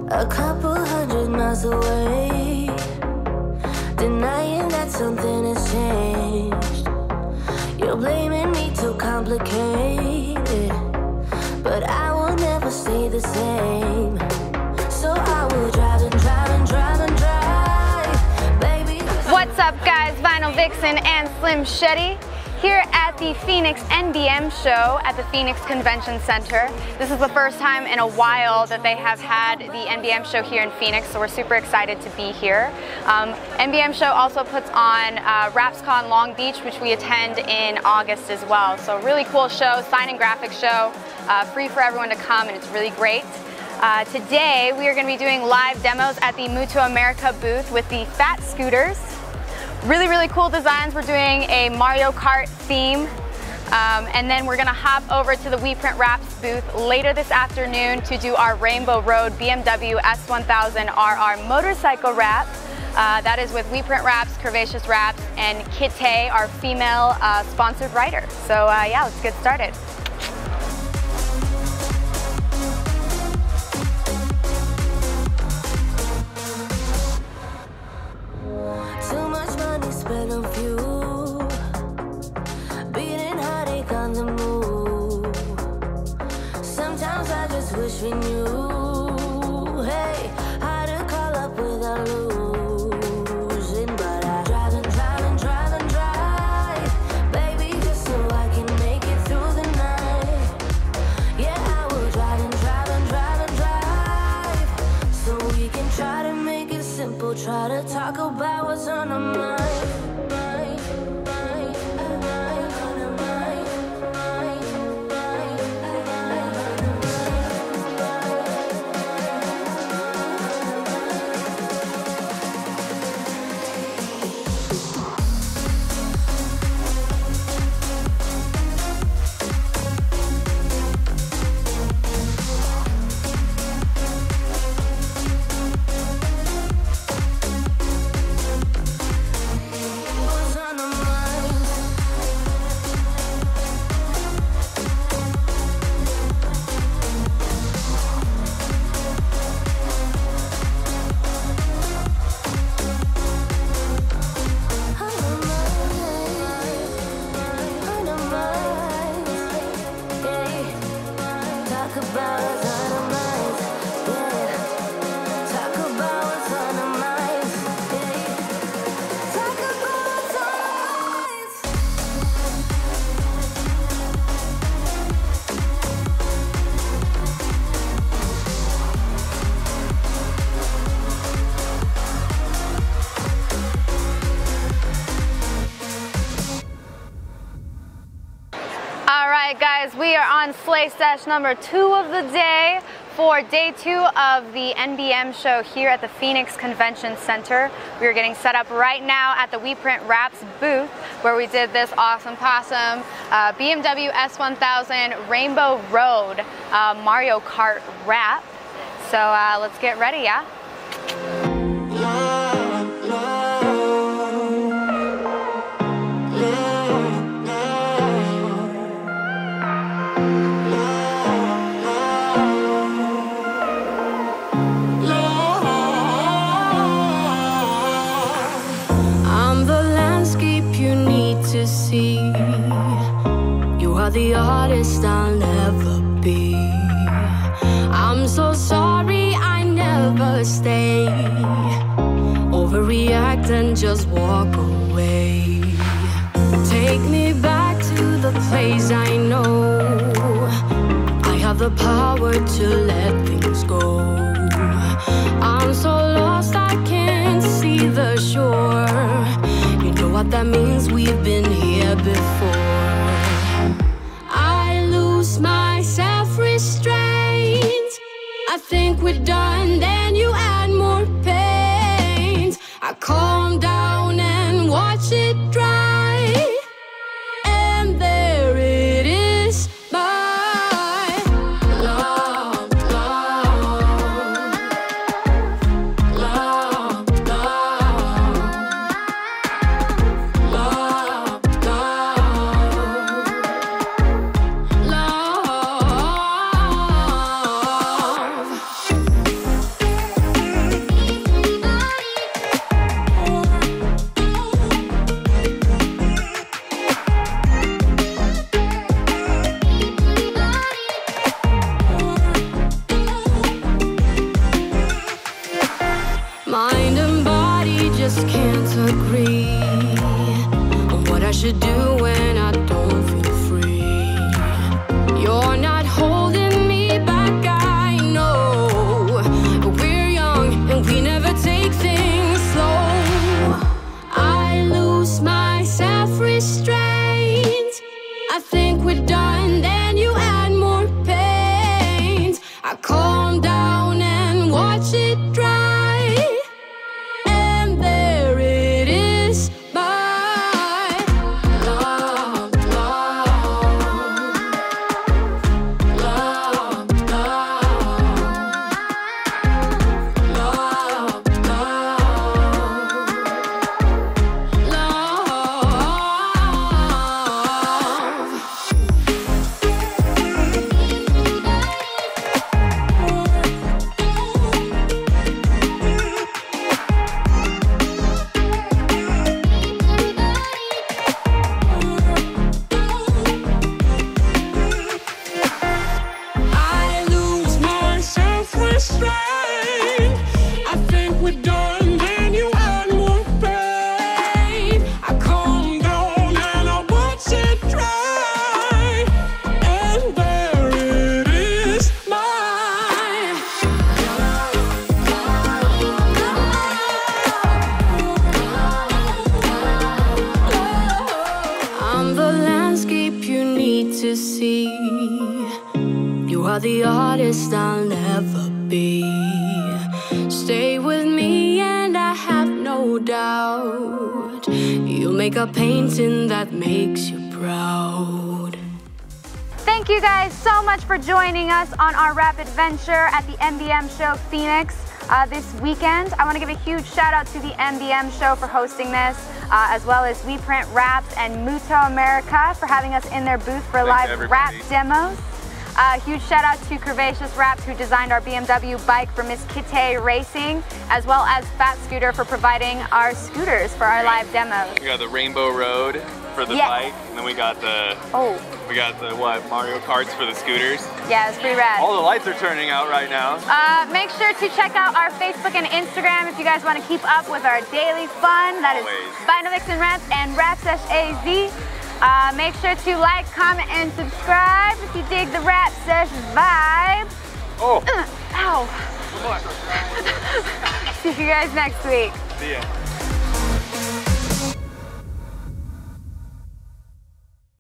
a couple 100 miles away, denying that something has changed. You're blaming me too complicated, but I will never stay the same. So I will drive and drive and drive and drive, baby. What's up, guys? Vinyl Vixen and Slim Shetty here at the Phoenix NBM show at the Phoenix Convention Center. This is the first time in a while that they have had the NBM show here in Phoenix, so we're super excited to be here. NBM show also puts on Wrapsesh Long Beach, which we attend in August as well. So really cool show, sign and graphics show, free for everyone to come, and it's really great. Today we are going to be doing live demos at the Mutoh America booth with the Phat Scooters. Really cool designs. We're doing a Mario Kart theme, and then we're going to hop over to the We Print Wraps booth later this afternoon to do our Rainbow Road BMW S1000RR motorcycle wrap. That is with We Print Wraps, Curvaceous Wraps, and Kitay, our female sponsored writer. So yeah, let's get started. Spend on fuel, beating heartache on the move. Sometimes I just wish we knew, hey, how to call up without losing. But I drive and drive and drive and drive, baby, just so I can make it through the night. Yeah, I will drive and drive and drive and drive, so we can try to make it simple, try to talk about what's on our mind. Alright guys, we are on Slay Sesh number 2 of the day for day 2 of the NBM show here at the Phoenix Convention Center. We are getting set up right now at the We Print Wraps booth where we did this awesome BMW S1000 Rainbow Road Mario Kart wrap. So let's get ready, yeah? See, you are the artist I'll never be. I'm so sorry I never stay, overreact and just walk away. Take me back to the place I know. I have the power to let things go. I'm so lost I can't see the shore. You know what that means, we've been here before. I lose my self-restraint. I think we're done, then you add more paint. I calm down and watch it dry, and there it is, my love, love, love, love, love, love, love. are the artist I'll never be. Stay with me and I have no doubt you'll make a painting that makes you proud. Thank you guys so much for joining us on our rap adventure at the NBM show Phoenix this weekend. I want to give a huge shout out to the NBM show for hosting this, as well as We Print Raps and Mutoh America for having us in their booth for live rap demos. Huge shout out to Curvaceous Raps, who designed our BMW bike for Miss Kitty Racing, as well as Phat Scooter for providing our scooters for our live demos. We got the Rainbow Road for the bike, and then we got the Mario Karts for the scooters. Yeah, it's pretty rad. All the lights are turning out right now. Make sure to check out our Facebook and Instagram if you guys want to keep up with our daily fun. That is Vinyl Vixen Raps and Wrapsesh AZ. Make sure to like, comment, and subscribe if you dig the Wrapsesh vibe. Oh! Ow! See you guys next week. See ya.